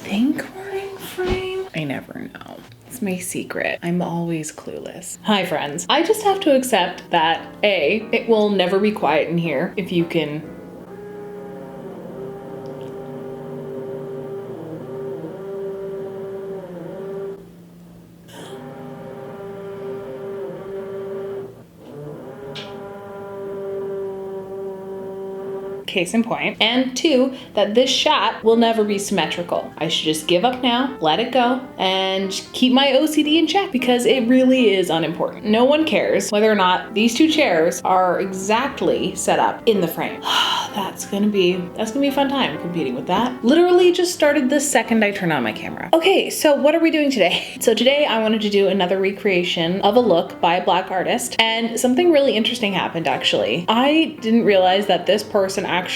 think we're in frame. I never know. It's my secret. I'm always clueless. Hi friends. I just have to accept that A, it will never be quiet in here if you can case in point, and 2, that this shot will never be symmetrical. I should just give up now, let it go, and keep my OCD in check because it really is unimportant. No one cares whether or not these two chairs are exactly set up in the frame. That's gonna be a fun time competing with that. Literally just started the second I turned on my camera. Okay, so what are we doing today? So today I wanted to do another recreation of a look by a Black artist, and something really interesting happened actually. I didn't realize that this person actually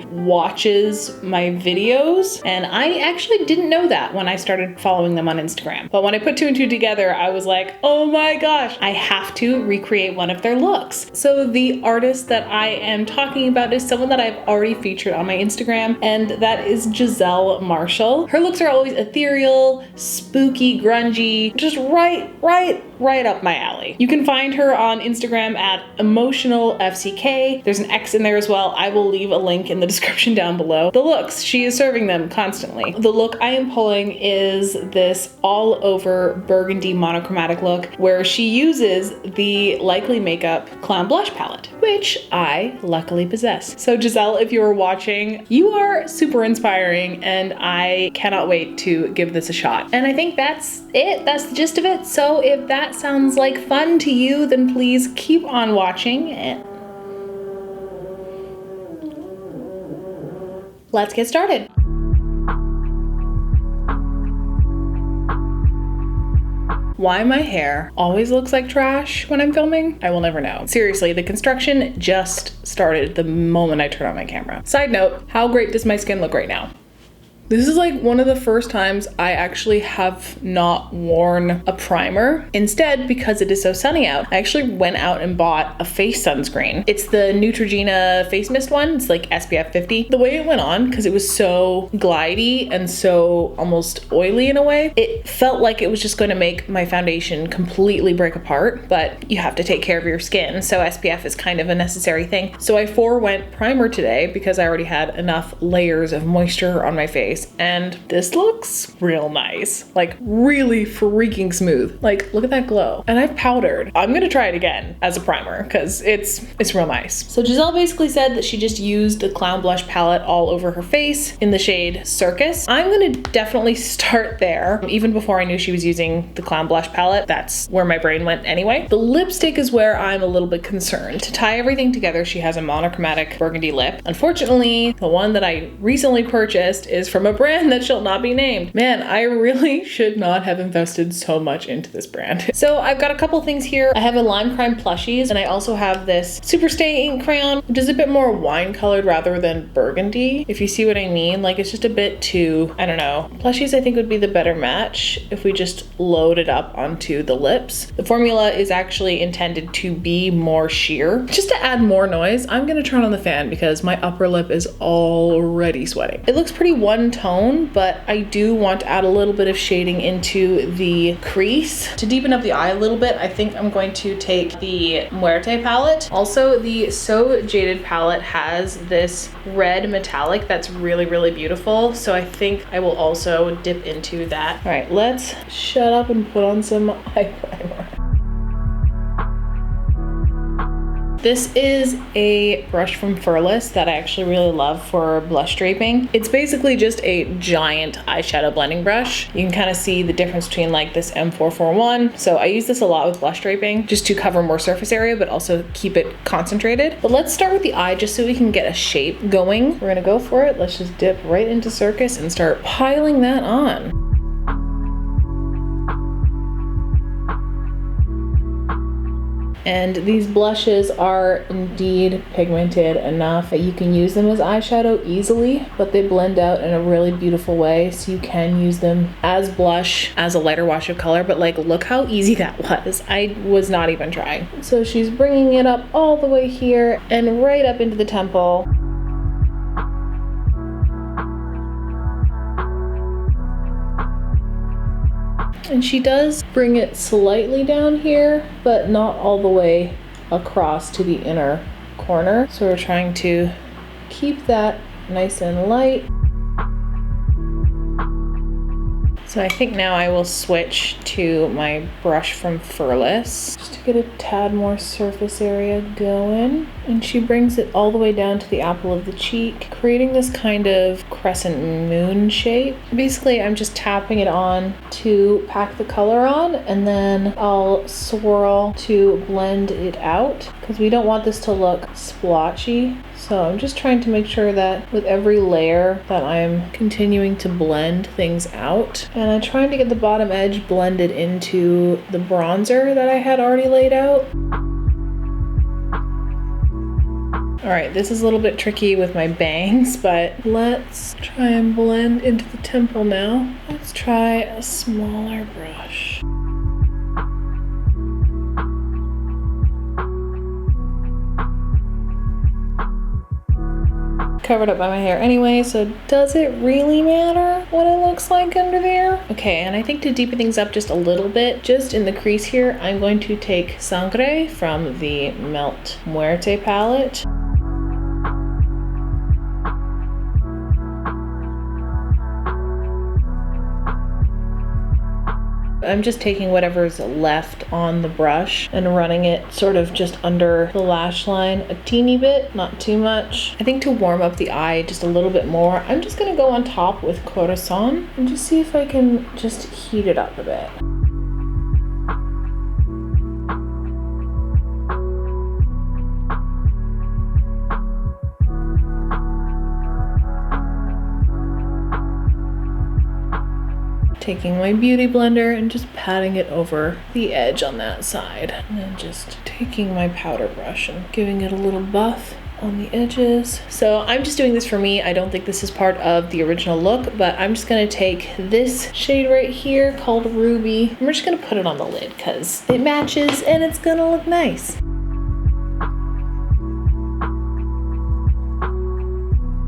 watches my videos, and I actually didn't know that when I started following them on Instagram. But when I put 2 and 2 together, I was like, oh my gosh, I have to recreate one of their looks. So the artist that I am talking about is someone that I've already featured on my Instagram, and that is Gizelle Marshall. Her looks are always ethereal, spooky, grungy, just right up my alley. You can find her on Instagram at emotionalfck. There's an X in there as well. I will leave a link in the description down below. The looks, she is serving them constantly. The look I am pulling is this all over burgundy monochromatic look where she uses the Likely Makeup Clown Blush palette, which I luckily possess. So Gizelle, if you are watching, you are super inspiring and I cannot wait to give this a shot. And I think that's it. That's the gist of it. So if that sounds like fun to you, then please keep on watching and let's get started. Why my hair always looks like trash when I'm filming, I will never know. Seriously, the construction just started the moment I turn on my camera. Side note, how great does my skin look right now? This is like one of the first times I actually have not worn a primer. Instead, because it is so sunny out, I actually went out and bought a face sunscreen. It's the Neutrogena face mist one. It's like SPF 50. The way it went on, because it was so glidey and so almost oily in a way, it felt like it was just going to make my foundation completely break apart, but you have to take care of your skin. So SPF is kind of a necessary thing. So I forewent primer today because I already had enough layers of moisture on my face. And this looks real nice, like really freaking smooth. Like, look at that glow. And I've powdered. I'm gonna try it again as a primer because it's real nice. So Gizelle basically said that she just used the Clown Blush palette all over her face in the shade Circus. I'm gonna definitely start there. Even before I knew she was using the Clown Blush palette, that's where my brain went anyway. The lipstick is where I'm a little bit concerned. To tie everything together, she has a monochromatic burgundy lip. Unfortunately, the one that I recently purchased is from a brand that shall not be named. Man, I really should not have invested so much into this brand. So I've got a couple things here. I have a Lime Crime Plushies, and I also have this Superstay ink crayon, which is a bit more wine colored rather than burgundy, if you see what I mean. Like, it's just a bit too, I don't know. Plushies I think would be the better match if we just load it up onto the lips. The formula is actually intended to be more sheer. Just to add more noise, I'm gonna turn on the fan because my upper lip is already sweating. It looks pretty one-tone, but I do want to add a little bit of shading into the crease. To deepen up the eye a little bit, I think I'm going to take the Muerte palette. Also, the So Jaded palette has this red metallic that's really, really beautiful. So I think I will also dip into that. All right, let's shut up and put on some eye primer. This is a brush from Furless that I actually really love for blush draping. It's basically just a giant eyeshadow blending brush. You can kind of see the difference between like this M441. So I use this a lot with blush draping just to cover more surface area, but also keep it concentrated. But let's start with the eye just so we can get a shape going. We're gonna go for it. Let's just dip right into Circus and start piling that on. And these blushes are indeed pigmented enough that you can use them as eyeshadow easily, but they blend out in a really beautiful way. So you can use them as blush, as a lighter wash of color, but like, look how easy that was. I was not even trying. So she's bringing it up all the way here and right up into the temple. And she does bring it slightly down here, but not all the way across to the inner corner. So we're trying to keep that nice and light. So I think now I will switch to my brush from Furless just to get a tad more surface area going. And she brings it all the way down to the apple of the cheek, creating this kind of crescent moon shape. Basically, I'm just tapping it on to pack the color on, and then I'll swirl to blend it out because we don't want this to look splotchy. So I'm just trying to make sure that with every layer that I'm continuing to blend things out. And I'm trying to get the bottom edge blended into the bronzer that I had already laid out. All right, this is a little bit tricky with my bangs, but let's try and blend into the temple now. Let's try a smaller brush. Covered up by my hair anyway, so does it really matter what it looks like under there? Okay, and I think to deepen things up just a little bit, just in the crease here, I'm going to take Sangre from the Melt Muerte palette. I'm just taking whatever's left on the brush and running it sort of just under the lash line a teeny bit, not too much. I think to warm up the eye just a little bit more, I'm just gonna go on top with Corazon and just see if I can just heat it up a bit. Taking my beauty blender and just patting it over the edge on that side. And then just taking my powder brush and giving it a little buff on the edges. So I'm just doing this for me. I don't think this is part of the original look, but I'm just gonna take this shade right here called Ruby. And we're just gonna put it on the lid because it matches and it's gonna look nice.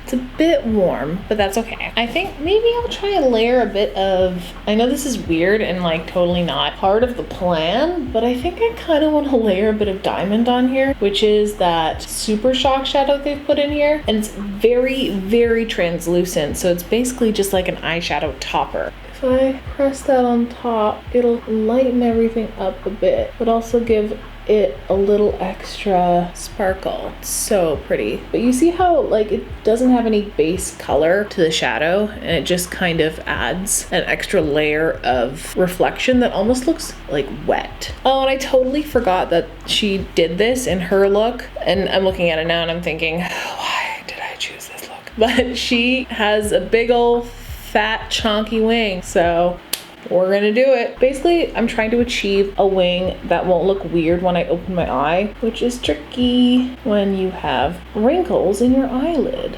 It's a bit warm, but that's okay. I think maybe I'll try and layer a bit of, I know this is weird and like totally not part of the plan, but I think I kind of want to layer a bit of diamond on here, which is that Super Shock shadow they've put in here. And it's very, very translucent. So it's basically just like an eyeshadow topper. If I press that on top, it'll lighten everything up a bit, but also give it a little extra sparkle. It's so pretty. But you see how like it doesn't have any base color to the shadow, and it just kind of adds an extra layer of reflection that almost looks like wet. Oh, and I totally forgot that she did this in her look, and I'm looking at it now and I'm thinking, why did I choose this look? But she has a big old fat chonky wing, so we're gonna do it. Basically, I'm trying to achieve a wing that won't look weird when I open my eye, which is tricky when you have wrinkles in your eyelid.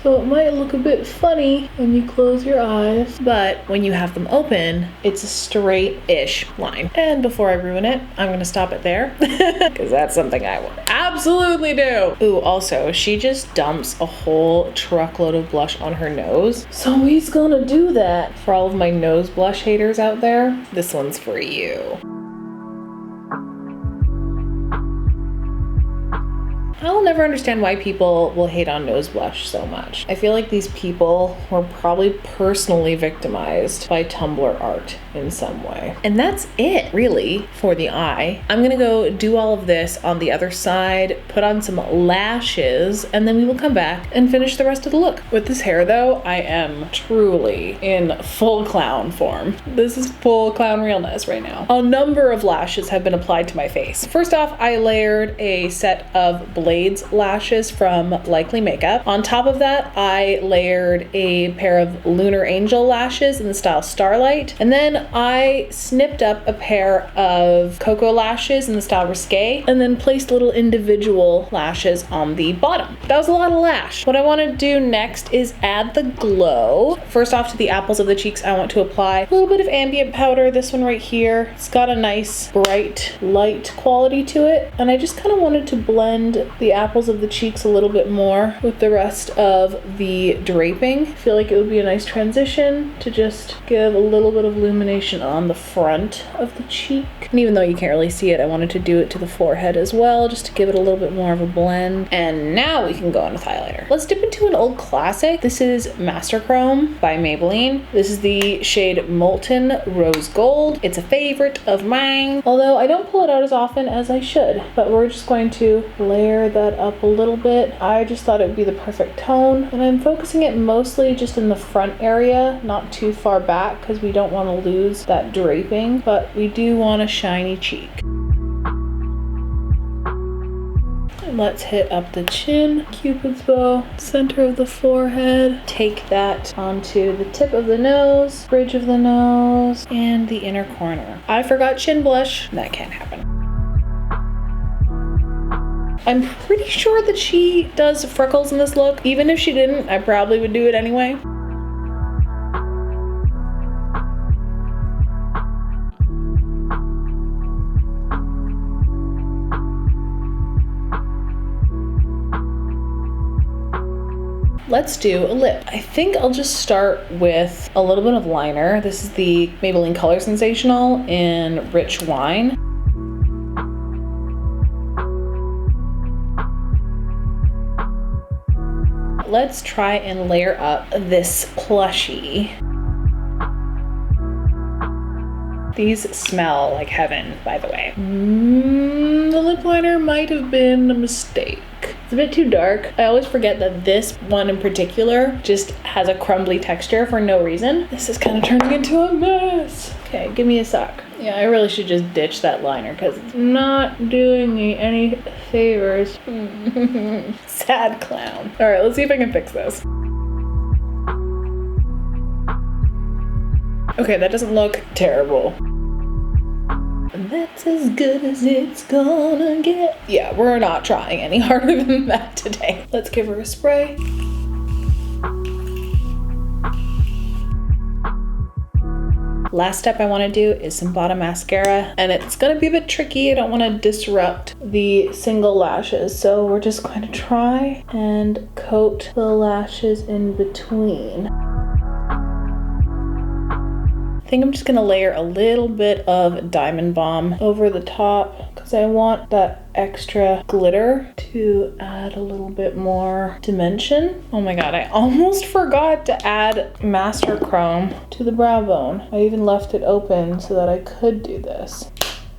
So it might look a bit funny when you close your eyes, but when you have them open, it's a straight-ish line. And before I ruin it, I'm gonna stop it there because that's something I will absolutely do. Ooh, also, she just dumps a whole truckload of blush on her nose. So he's gonna do that. For all of my nose blush haters out there, this one's for you. I'll never understand why people will hate on nose blush so much. I feel like these people were probably personally victimized by Tumblr art in some way. And that's it, really, for the eye. I'm gonna go do all of this on the other side, put on some lashes, and then we will come back and finish the rest of the look. With this hair, though, I am truly in full clown form. This is full clown realness right now. A number of lashes have been applied to my face. First off, I layered a set of Blades lashes from Likely Makeup. On top of that, I layered a pair of Lunar Angel lashes in the style Starlight. And then I snipped up a pair of Cocoa lashes in the style Risque, and then placed little individual lashes on the bottom. That was a lot of lash. What I want to do next is add the glow. First off, to the apples of the cheeks, I want to apply a little bit of ambient powder. This one right here. It's got a nice, bright, light quality to it. And I just kind of wanted to blend the apple apples of the cheeks a little bit more with the rest of the draping. I feel like it would be a nice transition to just give a little bit of illumination on the front of the cheek. And even though you can't really see it, I wanted to do it to the forehead as well, just to give it a little bit more of a blend. And now we can go on with highlighter. Let's dip into an old classic. This is Master Chrome by Maybelline. This is the shade Molten Rose Gold. It's a favorite of mine, although I don't pull it out as often as I should, but we're just going to layer that up a little bit. I just thought it would be the perfect tone, and I'm focusing it mostly just in the front area, not too far back, because we don't want to lose that draping, but we do want a shiny cheek. Let's hit up the chin, Cupid's bow, center of the forehead. Take that onto the tip of the nose, bridge of the nose, and the inner corner. I forgot chin blush. That can't happen. I'm pretty sure that she does freckles in this look. Even if she didn't, I probably would do it anyway. Let's do a lip. I think I'll just start with a little bit of liner. This is the Maybelline Color Sensational in Rich Wine. Let's try and layer up this plushie. These smell like heaven, by the way. The lip liner might have been a mistake. It's a bit too dark. I always forget that this one in particular just has a crumbly texture for no reason. This is kind of turning into a mess. Okay, give me a sec. Yeah, I really should just ditch that liner because it's not doing me any favors. Sad clown. All right, let's see if I can fix this. Okay, that doesn't look terrible. That's as good as it's gonna get. Yeah, we're not trying any harder than that today. Let's give her a spray. Last step I want to do is some bottom mascara, and it's going to be a bit tricky. I don't want to disrupt the single lashes, so we're just going to try and coat the lashes in between. I think I'm just gonna layer a little bit of Diamond Balm over the top because I want that extra glitter to add a little bit more dimension. Oh my god, I almost forgot to add Master Chrome to the brow bone. I even left it open so that I could do this.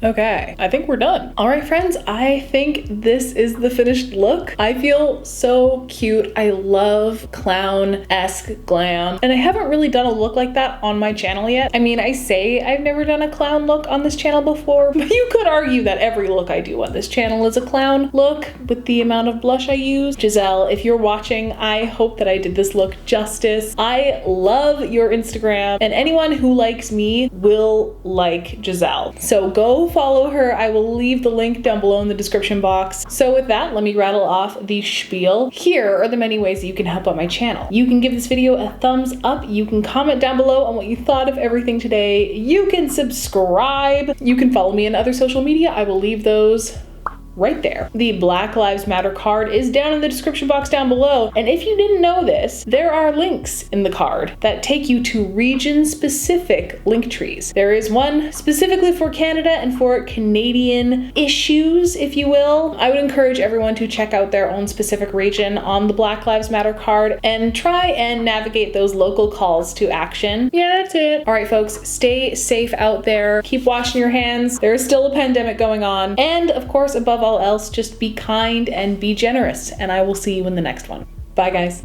Okay, I think we're done. All right, friends, I think this is the finished look. I feel so cute. I love clown-esque glam, and I haven't really done a look like that on my channel yet. I mean, I say I've never done a clown look on this channel before, but you could argue that every look I do on this channel is a clown look with the amount of blush I use. Giselle, if you're watching, I hope that I did this look justice. I love your Instagram, and anyone who likes me will like Giselle. So go follow her. I will leave the link down below in the description box. So with that, let me rattle off the spiel. Here are the many ways that you can help out my channel. You can give this video a thumbs up. You can comment down below on what you thought of everything today. You can subscribe. You can follow me on other social media. I will leave those right there. The Black Lives Matter card is down in the description box down below. And if you didn't know this, there are links in the card that take you to region-specific link trees. There is one specifically for Canada and for Canadian issues, if you will. I would encourage everyone to check out their own specific region on the Black Lives Matter card and try and navigate those local calls to action. Yeah, that's it. All right, folks, stay safe out there. Keep washing your hands. There is still a pandemic going on. And of course, above all else, just be kind and be generous, and I will see you in the next one. Bye, guys.